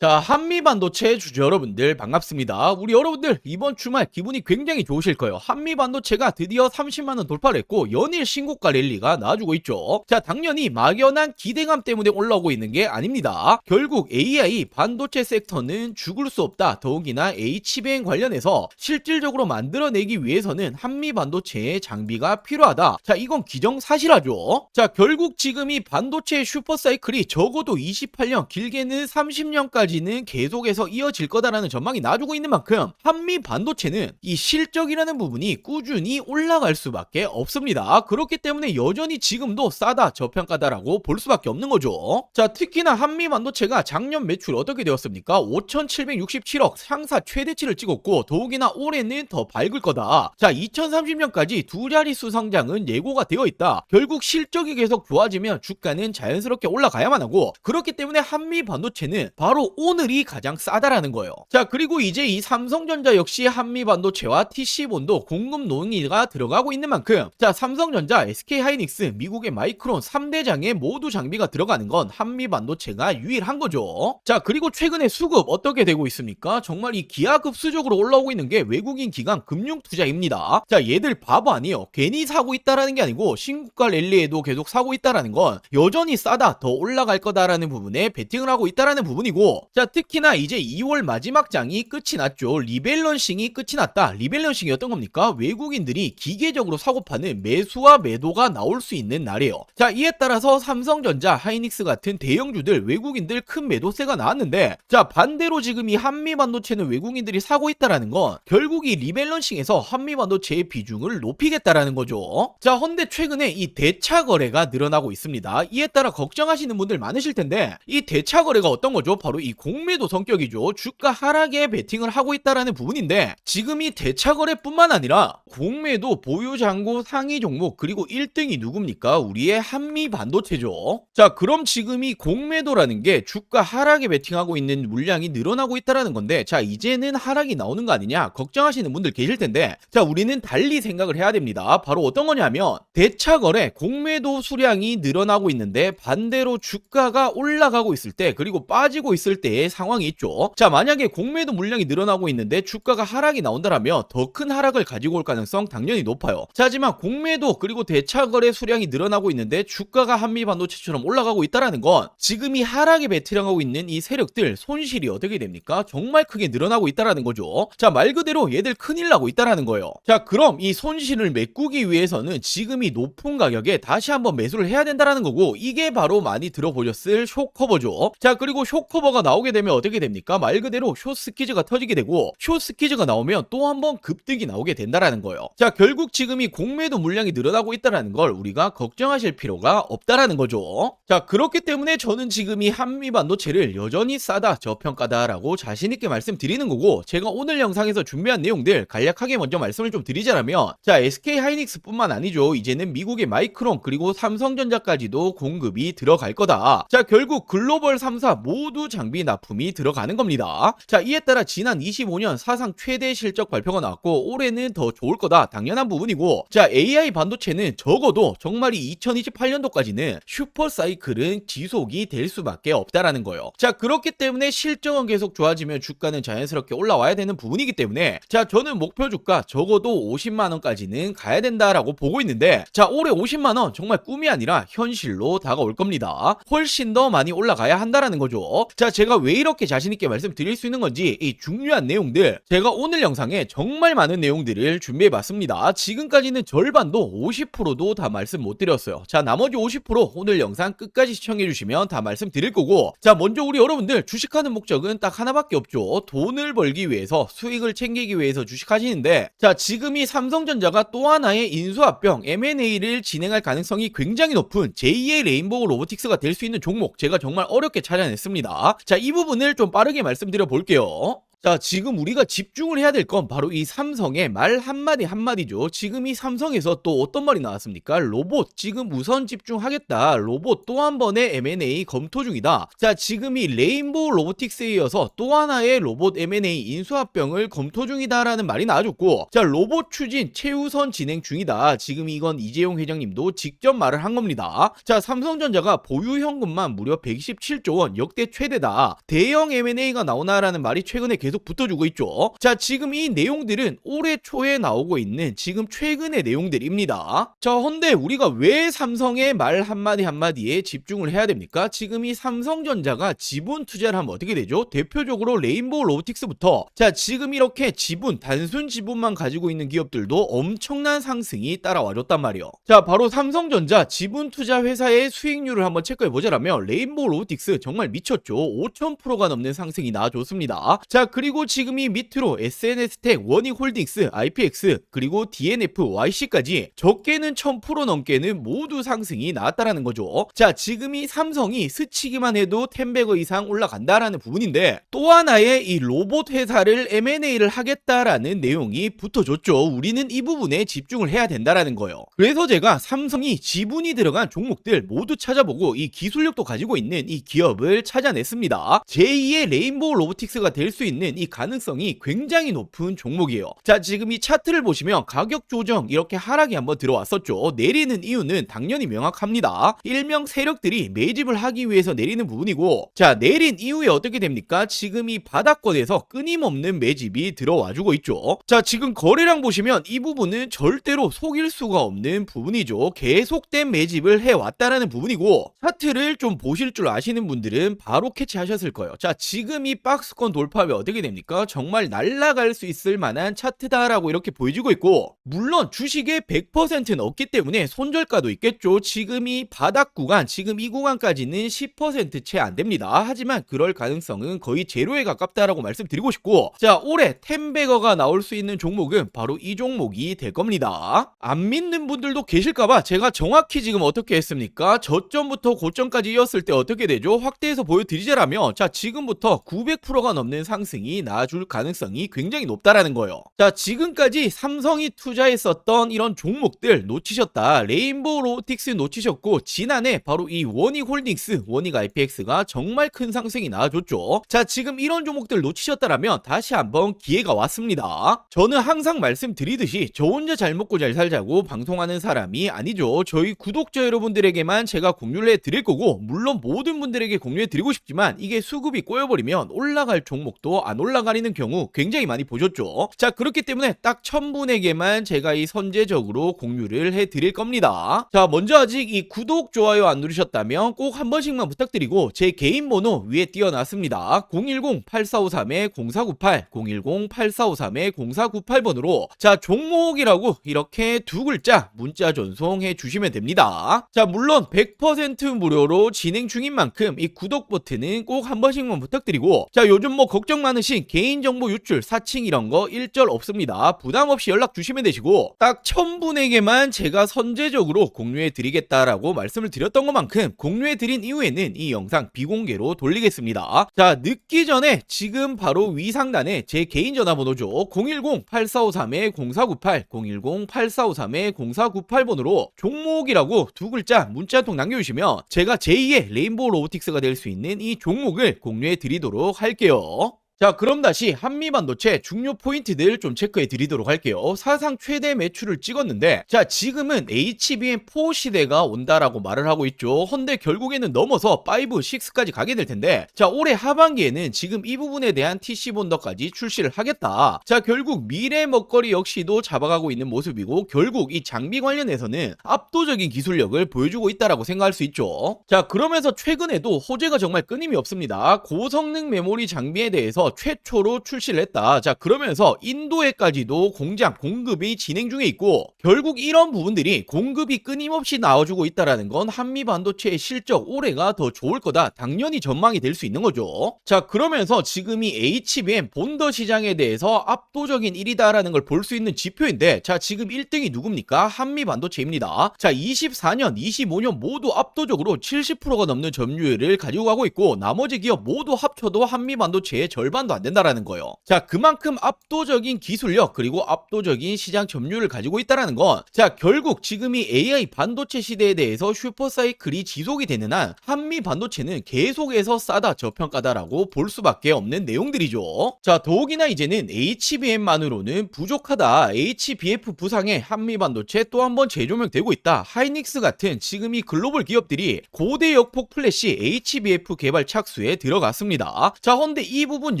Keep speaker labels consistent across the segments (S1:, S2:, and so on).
S1: 자, 한미반도체 주주 여러분들 반갑습니다. 우리 여러분들 이번 주말 기분이 굉장히 좋으실 거예요. 한미반도체가 드디어 30만원 돌파를 했고 연일 신고가 랠리가 나와주고 있죠. 자, 당연히 막연한 기대감 때문에 올라오고 있는 게 아닙니다. 결국 AI 반도체 섹터는 죽을 수 없다. 더욱이나 HBM 관련해서 실질적으로 만들어내기 위해서는 한미반도체의 장비가 필요하다. 자, 이건 기정사실하죠. 자, 결국 지금 이 반도체 슈퍼사이클이 적어도 28년 길게는 30년까지 는 계속해서 이어질 거다라는 전망이 나와주고 있는 만큼 한미 반도체는 이 실적이라는 부분이 꾸준히 올라갈 수밖에 없습니다. 그렇기 때문에 여전히 지금도 싸다 저평가다라고 볼 수밖에 없는 거죠. 자, 특히나 한미 반도체가 작년 매출 어떻게 되었습니까? 5,767억 상사 최대치를 찍었고 더욱이나 올해는 더 밝을 거다. 자, 2030년까지 두 자릿수 성장은 예고가 되어 있다. 결국 실적이 계속 좋아지면 주가는 자연스럽게 올라가야만 하고, 그렇기 때문에 한미 반도체는 바로 오늘이 가장 싸다라는 거예요. 자, 그리고 이제 이 삼성전자 역시 한미반도체와 TC본도 공급 논의가 들어가고 있는 만큼, 자, 삼성전자, SK하이닉스, 미국의 마이크론 3대장에 모두 장비가 들어가는 건 한미반도체가 유일한 거죠. 자, 그리고 최근에 수급 어떻게 되고 있습니까? 정말 이 기하급수적으로 올라오고 있는 게 외국인 기관 금융투자입니다. 자, 얘들 바보 아니에요. 괜히 사고 있다라는 게 아니고 신고가 랠리에도 계속 사고 있다라는 건 여전히 싸다, 더 올라갈 거다라는 부분에 베팅을 하고 있다라는 부분이고, 자, 특히나 이제 2월 마지막 장이 끝이 났죠. 리밸런싱이 끝이 났다. 리밸런싱이 어떤 겁니까? 외국인들이 기계적으로 사고 파는 매수와 매도가 나올 수 있는 날이에요. 자, 이에 따라서 삼성전자, 하이닉스 같은 대형주들 외국인들 큰 매도세가 나왔는데, 자, 반대로 지금 이 한미반도체는 외국인들이 사고 있다라는 건 결국 이 리밸런싱에서 한미반도체의 비중을 높이겠다라는 거죠. 자, 헌데 최근에 이 대차 거래가 늘어나고 있습니다. 이에 따라 걱정하시는 분들 많으실 텐데, 이 대차 거래가 어떤 거죠? 바로 이 공매도 성격이죠. 주가 하락에 베팅을 하고 있다라는 부분인데, 지금 이 대차 거래뿐만 아니라 공매도, 보유 잔고, 상위 종목, 그리고 1등이 누굽니까? 우리의 한미 반도체죠. 자, 그럼 지금 이 공매도라는 게 주가 하락에 베팅하고 있는 물량이 늘어나고 있다라는 건데, 자, 이제는 하락이 나오는 거 아니냐 걱정하시는 분들 계실 텐데, 자, 우리는 달리 생각을 해야 됩니다. 바로 어떤 거냐면, 대차 거래, 공매도 수량이 늘어나고 있는데 반대로 주가가 올라가고 있을 때, 그리고 빠지고 있을 때의 상황이 있죠. 자, 만약에 공매도 물량이 늘어나고 있는데 주가가 하락이 나온다라면 더 큰 하락을 가지고 올 가능성 당연히 높아요. 자, 하지만 공매도 그리고 대차 거래 수량이 늘어나고 있는데 주가가 한미 반도체처럼 올라가고 있다라는 건 지금 이 하락에 베팅하고 있는 이 세력들 손실이 어떻게 됩니까? 정말 크게 늘어나고 있다라는 거죠. 자, 말 그대로 얘들 큰일 나고 있다라는 거예요. 자, 그럼 이 손실을 메꾸기 위해서는 지금 이 높은 가격에 다시 한번 매수를 해야 된다라는 거고, 이게 바로 많이 들어보셨을 숏커버죠. 자, 그리고 숏커버가 나오게 되면 어떻게 됩니까? 말 그대로 숏스키즈가 터지게 되고, 숏스키즈가 나오면 또 한 번 급등이 나오게 된다라는 거예요. 자, 결국 지금 이 공매도 물량이 늘어나고 있다라는 걸 우리가 걱정하실 필요가 없다라는 거죠. 자, 그렇기 때문에 저는 지금 이 한미 반도체를 여전히 싸다, 저평가다라고 자신있게 말씀드리는 거고, 제가 오늘 영상에서 준비한 내용들 간략하게 먼저 말씀을 좀 드리자면, 자, SK하이닉스 뿐만 아니죠. 이제는 미국의 마이크론 그리고 삼성전자까지도 공급이 들어갈 거다. 자, 결국 글로벌 3사 모두 장비 납품이 들어가는 겁니다. 자, 이에 따라 지난 25년 사상 최대 실적 발표가 나왔고, 올해는 더 좋을 거다, 당연한 부분이고, 자, AI 반도체는 적어도 정말 이 2028년도까지는 슈퍼사이클은 지속이 될 수밖에 없다라는 거예요. 자, 그렇기 때문에 실적은 계속 좋아지면 주가는 자연스럽게 올라와야 되는 부분이기 때문에, 자, 저는 목표 주가 적어도 50만원까지는 가야 된다라고 보고 있는데, 자, 올해 50만원 정말 꿈이 아니라 현실로 다가올 겁니다. 훨씬 더 많이 올라가야 한다라는 거죠. 자, 제가 왜 이렇게 자신있게 말씀드릴 수 있는 건지, 이 중요한 내용들 제가 오늘 영상에 정말 많은 내용들을 준비해봤습니다. 지금까지는 절반도 50%도 다 말씀 못 드렸어요. 자, 나머지 50% 오늘 영상 끝까지 시청해주시면 다 말씀드릴 거고, 자, 먼저 우리 여러분들 주식하는 목적은 딱 하나밖에 없죠. 돈을 벌기 위해서, 수익을 챙기기 위해서 주식하시는데, 자, 지금 이 삼성전자가 또 하나의 인수합병 M&A를 진행할 가능성이 굉장히 높은 제2의 레인보우 로보틱스가 될 수 있는 종목 제가 정말 어렵게 찾아냈습니다. 자, 이 부분을 좀 빠르게 말씀드려 볼게요. 자, 지금 우리가 집중을 해야 될 건 바로 이 삼성의 말 한마디 한마디죠. 지금 이 삼성에서 또 어떤 말이 나왔습니까? 로봇 지금 우선 집중하겠다. 로봇 또 한 번의 M&A 검토 중이다. 자, 지금 이 레인보우 로보틱스에 이어서 또 하나의 로봇 M&A 인수합병을 검토 중이다라는 말이 나와줬고, 자, 로봇 추진 최우선 진행 중이다. 지금 이건 이재용 회장님도 직접 말을 한 겁니다. 자, 삼성전자가 보유 현금만 무려 127조 원, 역대 최대다. 대형 M&A가 나오나라는 말이 최근에 계속 붙어주고 있죠. 자, 지금 이 내용들은 올해 초에 나오고 있는 지금 최근의 내용들입니다. 자, 헌데 우리가 왜 삼성의 말 한마디 한마디에 집중을 해야 됩니까? 지금 이 삼성전자가 지분 투자를 하면 어떻게 되죠? 대표적으로 레인보우 로보틱스부터, 자, 지금 이렇게 지분, 단순 지분만 가지고 있는 기업들도 엄청난 상승이 따라와줬단 말이에요. 자, 바로 삼성전자 지분 투자 회사의 수익률을 한번 체크해 보자라면 레인보우 로보틱스 정말 미쳤죠. 5000%가 넘는 상승이 나와줬습니다. 자, 그리고 지금 이 밑으로 SNS텍, 원익홀딩스, IPX, 그리고 DNF, YC까지 적게는 1000% 넘게는 모두 상승이 나왔다라는 거죠. 자, 지금 이 삼성이 스치기만 해도 10배거 이상 올라간다라는 부분인데, 또 하나의 이 로봇 회사를 M&A를 하겠다라는 내용이 붙어줬죠. 우리는 이 부분에 집중을 해야 된다라는 거예요. 그래서 제가 삼성이 지분이 들어간 종목들 모두 찾아보고 이 기술력도 가지고 있는 이 기업을 찾아냈습니다. 제2의 레인보우 로보틱스가 될 수 있는 이 가능성이 굉장히 높은 종목이에요. 자, 지금 이 차트를 보시면 가격 조정 이렇게 하락이 한번 들어왔었죠. 내리는 이유는 당연히 명확합니다. 일명 세력들이 매집을 하기 위해서 내리는 부분이고, 자, 내린 이후에 어떻게 됩니까? 지금 이 바닥권에서 끊임없는 매집이 들어와주고 있죠. 자, 지금 거래량 보시면 이 부분은 절대로 속일 수가 없는 부분이죠. 계속된 매집을 해왔다라는 부분이고, 차트를 좀 보실 줄 아시는 분들은 바로 캐치하셨을 거예요. 자, 지금 이 박스권 돌파하면 어떻게 됩니까? 정말 날아갈 수 있을 만한 차트다라고 이렇게 보여지고 있고, 물론 주식의 100%는 없기 때문에 손절가도 있겠죠. 지금 이 바닥 구간, 지금 이 구간까지는 10% 채 안 됩니다. 하지만 그럴 가능성은 거의 제로에 가깝다라고 말씀드리고 싶고, 자, 올해 10배거가 나올 수 있는 종목은 바로 이 종목이 될 겁니다. 안 믿는 분들도 계실까봐 제가 정확히 지금 어떻게 했습니까? 저점부터 고점까지 이었을 때 어떻게 되죠? 확대해서 보여드리자라면, 자, 지금부터 900%가 넘는 상승이 나와줄 가능성이 굉장히 높다라는 거예요. 자, 지금까지 삼성이 투자했었던 이런 종목들 놓치셨다. 레인보우 로보틱스 놓치셨고, 지난해 바로 이 원익홀딩스, 원익 IPX가 정말 큰 상승이 나와줬죠. 자, 지금 이런 종목들 놓치셨다라면 다시 한번 기회가 왔습니다. 저는 항상 말씀드리듯이 저 혼자 잘 먹고 잘 살자고 방송하는 사람이 아니죠. 저희 구독자 여러분들에게만 제가 공유를 해드릴 거고, 물론 모든 분들에게 공유해드리고 싶지만 이게 수급이 꼬여버리면 올라갈 종목도 안 올라가리는 경우 굉장히 많이 보셨죠. 자, 그렇기 때문에 딱 1000분에게만 제가 이 선제적으로 공유를 해드릴 겁니다. 자, 먼저 아직 이 구독, 좋아요 안 누르셨다면 꼭 한 번씩만 부탁드리고, 제 개인 번호 위에 띄워놨습니다. 010-8453-0498, 010-8453-0498번으로 자, 종목이라고 이렇게 두 글자 문자 전송해 주시면 됩니다. 자, 물론 100% 무료로 진행 중인 만큼 이 구독 버튼은 꼭 한 번씩만 부탁드리고, 자, 요즘 뭐 걱정 많으신 개인정보 유출, 사칭 이런 거 일절 없습니다. 부담 없이 연락 주시면 되시고, 딱 1000분에게만 제가 선제적으로 공유해 드리겠다라고 말씀을 드렸던 것만큼 공유해 드린 이후에는 이 영상 비공개로 돌리겠습니다. 자, 늦기 전에 지금 바로 위 상단에 제 개인 전화번호죠. 010-8453-0498, 010-8453-0498번으로 종목이라고 두 글자 문자 한 통 남겨주시면 제가 제2의 레인보우 로보틱스가 될 수 있는 이 종목을 공유해 드리도록 할게요. 자, 그럼 다시 한미반도체 중요 포인트들 좀 체크해 드리도록 할게요. 사상 최대 매출을 찍었는데, 자, 지금은 HBM4 시대가 온다라고 말을 하고 있죠. 헌데 결국에는 넘어서 5, 6까지 가게 될 텐데, 자, 올해 하반기에는 지금 이 부분에 대한 TC 본더까지 출시를 하겠다. 자, 결국 미래 먹거리 역시도 잡아가고 있는 모습이고, 결국 이 장비 관련해서는 압도적인 기술력을 보여주고 있다라고 생각할 수 있죠. 자, 그러면서 최근에도 호재가 정말 끊임이 없습니다. 고성능 메모리 장비에 대해서 최초로 출시를 했다. 자, 그러면서 인도에까지도 공장 공급이 진행 중에 있고, 결국 이런 부분들이 공급이 끊임없이 나와주고 있다라는 건 한미 반도체의 실적 올해가 더 좋을 거다, 당연히 전망이 될 수 있는 거죠. 자, 그러면서 지금 이 HBM 본더 시장에 대해서 압도적인 1위다라는 걸 볼 수 있는 지표인데, 자, 지금 1등이 누굽니까? 한미 반도체입니다. 자, 24년, 25년 모두 압도적으로 70%가 넘는 점유율을 가지고 가고 있고, 나머지 기업 모두 합쳐도 한미 반도체의 절반 절반도 안 된다라는 거예요. 자, 그만큼 압도적인 기술력 그리고 압도적인 시장 점유율을 가지고 있다라는 건, 자, 결국 지금 이 AI 반도체 시대에 대해서 슈퍼사이클이 지속이 되는 한 한미 반도체는 계속해서 싸다 저평가다라고 볼 수밖에 없는 내용들이죠. 자, 더욱이나 이제는 HBM만으로는 부족하다. HBF 부상에 한미 반도체 또 한 번 재조명되고 있다. 하이닉스 같은 지금 이 글로벌 기업들이 고대 역폭 플래시 HBF 개발 착수에 들어갔습니다. 자, 헌데 이 부분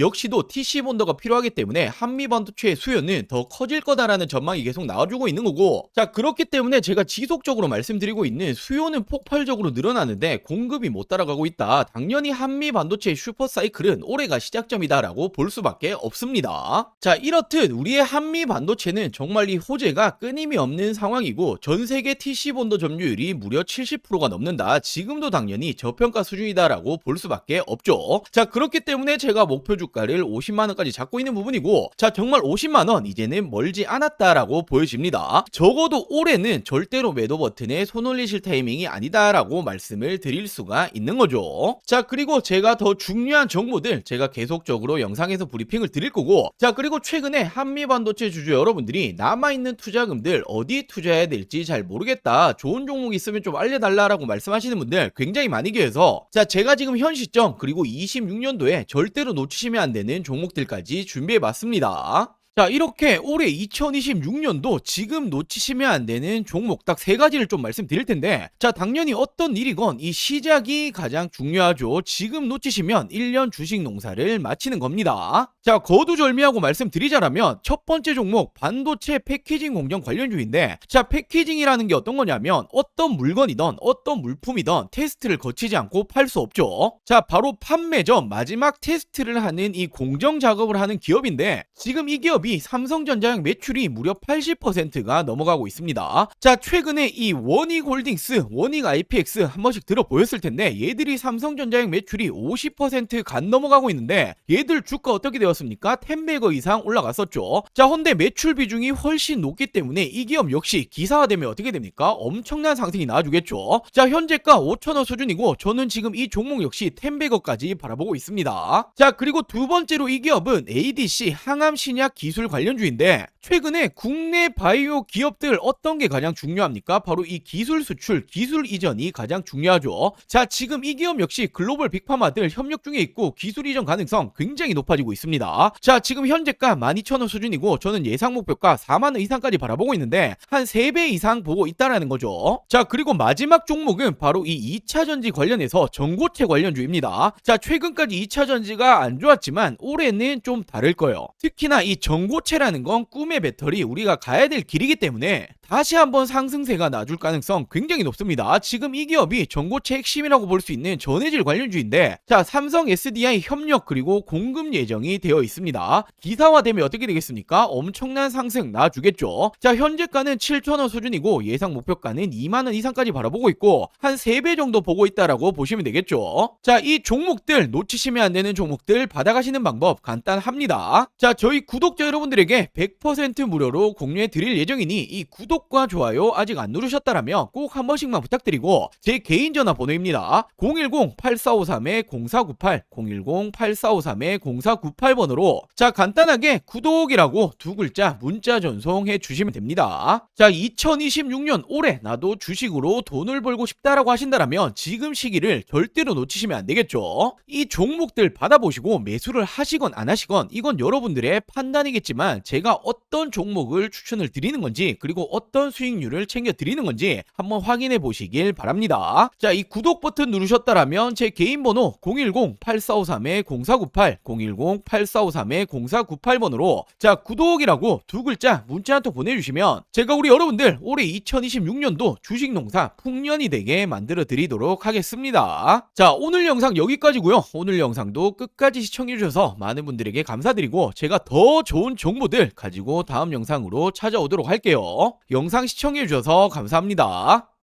S1: 역시도 TC 본더가 필요하기 때문에 한미 반도체의 수요는 더 커질 거다라는 전망이 계속 나와주고 있는 거고, 자, 그렇기 때문에 제가 지속적으로 말씀드리고 있는 수요는 폭발적으로 늘어나는데 공급이 못 따라가고 있다. 당연히 한미 반도체의 슈퍼사이클은 올해가 시작점이다라고 볼 수밖에 없습니다. 자, 이렇듯 우리의 한미 반도체는 정말 이 호재가 끊임이 없는 상황이고, 전 세계 TC 본더 점유율이 무려 70%가 넘는다. 지금도 당연히 저평가 수준이다라고 볼 수밖에 없죠. 자, 그렇기 때문에 제가 목표 주가를 50만원까지 잡고 있는 부분이고, 자, 정말 50만원 이제는 멀지 않았다라고 보여집니다. 적어도 올해는 절대로 매도 버튼에 손 올리실 타이밍이 아니다라고 말씀을 드릴 수가 있는 거죠. 자, 그리고 제가 더 중요한 정보들 제가 계속적으로 영상에서 브리핑을 드릴 거고, 자, 그리고 최근에 한미 반도체 주주 여러분들이 남아있는 투자금들 어디 투자해야 될지 잘 모르겠다, 좋은 종목 있으면 좀 알려달라라고 말씀하시는 분들 굉장히 많이 계셔서, 자, 제가 지금 현 시점 그리고 26년도에 절대로 놓치시면 안 되는 종목들까지 준비해봤습니다. 자, 이렇게 올해 2026년도 지금 놓치시면 안 되는 종목 딱 3가지를 좀 말씀드릴 텐데, 자, 당연히 어떤 일이건 이 시작이 가장 중요하죠. 지금 놓치시면 1년 주식 농사를 마치는 겁니다. 자, 거두절미하고 말씀드리자라면 첫 번째 종목 반도체 패키징 공정 관련주인데, 자, 패키징이라는 게 어떤 거냐면 어떤 물건이든 어떤 물품이든 테스트를 거치지 않고 팔 수 없죠. 자, 바로 판매 전 마지막 테스트를 하는 이 공정 작업을 하는 기업인데, 지금 이 기업 삼성전자의 매출이 무려 80%가 넘어가고 있습니다. 자, 최근에 이 원익홀딩스, 원익 IPX 한 번씩 들어보였을 텐데, 얘들이 삼성전자의 매출이 50% 간 넘어가고 있는데, 얘들 주가 어떻게 되었습니까? 10배거 이상 올라갔었죠. 자, 헌데 매출 비중이 훨씬 높기 때문에 이 기업 역시 기사화되면 어떻게 됩니까? 엄청난 상승이 나와주겠죠. 자, 현재가 5,000원 수준이고, 저는 지금 이 종목 역시 10배거까지 바라보고 있습니다. 자, 그리고 두 번째로 이 기업은 ADC 항암신약 기술 관련주인데, 최근에 국내 바이오 기업들 어떤 게 가장 중요합니까? 바로 이 기술 수출, 기술 이전이 가장 중요하죠. 자, 지금 이 기업 역시 글로벌 빅파마들 협력 중에 있고 기술 이전 가능성 굉장히 높아지고 있습니다. 자, 지금 현재가 12,000원 수준이고, 저는 예상 목표가 4만원 이상까지 바라보고 있는데 한 3배 이상 보고 있다라는 거죠. 자, 그리고 마지막 종목은 바로 이 2차전지 관련해서 전고체 관련주입니다. 자, 최근까지 2차전지가 안 좋았지만 올해는 좀 다를 거예요. 특히나 이 전고체라는 건 꿈의 배터리, 우리가 가야 될 길이기 때문에 다시 한번 상승세가 나줄 가능성 굉장히 높습니다. 지금 이 기업이 전고체 핵심이라고 볼 수 있는 전해질 관련주인데, 자, 삼성 SDI 협력 그리고 공급 예정이 되어 있습니다. 기사화되면 어떻게 되겠습니까? 엄청난 상승 나주겠죠. 자, 현재가는 7,000원 수준이고 예상 목표가는 2만원 이상까지 바라보고 있고, 한 3배 정도 보고 있다라고 보시면 되겠죠. 자, 이 종목들 놓치시면 안 되는 종목들 받아가시는 방법 간단합니다. 자, 저희 구독자 여러분들에게 100% 무료로 공유해 드릴 예정이니 이 구독과 좋아요 아직 안 누르셨다라면 꼭 한 번씩만 부탁드리고, 제 개인 전화번호입니다. 010-8453-0498 010-8453-0498번으로 자, 간단하게 구독이라고 2글자 문자 전송해 주시면 됩니다. 자, 2026년 올해 나도 주식으로 돈을 벌고 싶다라고 하신다라면 지금 시기를 절대로 놓치시면 안 되겠죠. 이 종목들 받아보시고 매수를 하시건 안 하시건 이건 여러분들의 판단이겠지만, 제가 어떤 종목을 추천을 드리는 건지 그리고 어떤 수익률을 챙겨 드리는 건지 한번 확인해 보시길 바랍니다. 자, 이 구독 버튼 누르셨다라면 제 개인 번호 010-8453-0498 010-8453-0498번으로 자, 구독이라고 2글자 문자 한 통 보내주시면 제가 우리 여러분들 올해 2026년도 주식농사 풍년이 되게 만들어 드리도록 하겠습니다. 자, 오늘 영상 여기까지고요. 오늘 영상도 끝까지 시청해 주셔서 많은 분들에게 감사드리고, 제가 더 좋은 정보들 가지고 다음 영상으로 찾아오도록 할게요. 영상 시청해 주셔서 감사합니다.